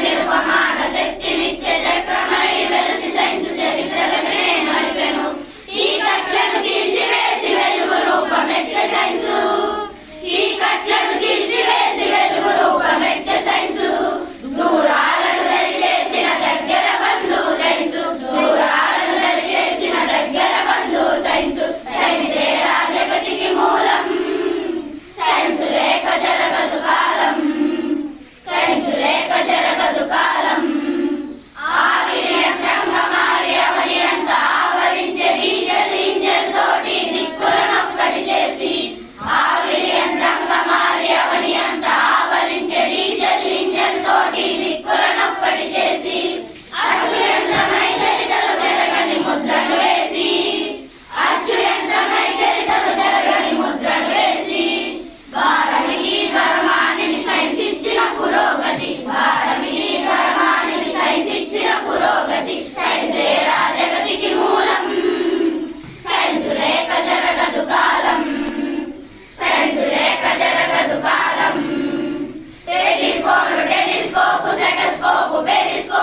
నిరుపమాన శక్తినిచ్చే చక్రమై వెలసి సైన్స్ చరిత్రలనే నడిపెను. చీకట్లను చీల్చివేసి వెలుగు రూపమెత్తె సైన్స్. చీకట్లను చీల్చివేసి వెలుగు రూపమెత్తె సైన్స్. దూరాలను దరిచేసిన దగ్గర బంధు సైన్స్. దూరాలను దరిచేసిన దగ్గర బంధు సైన్స్. సైన్సే రాజగతికి మూలం. సైన్స్ లేక జరగదు కాలం. సైన్స్ లేక జరగదు కాలం. ఆవిరి యంత్రంగా మారి అవని అంతా ఆవరించే డీజల్ ఇంజన్ తోటి దిక్కులనొక్కటి చేసి. ఆవిరి యంత్రంగా మారి అవని అంతా ఆవరించే డీజల్ ఇంజన్ తోటి దిక్కులనొక్కటి చేసి. అచ్చు యంత్రమై చరితలు జరగని ముద్రను వేసి. అచ్చు యంత్రమై చరితలు జరగని ముద్రను వేసి. భారమికి ధర్మానికి సైన్స్ ఇచ్చిన పురోగతి. భారమికి ధర్మానికి సైన్స్ ఇచ్చిన పురోగతి. సైన్సే రాజగతికి మూలం. సైన్స్ లేక జరగదు కాలం. సైన్స్ లేక జరగదు కాలం. Telephone, telescope, stethoscope, periscope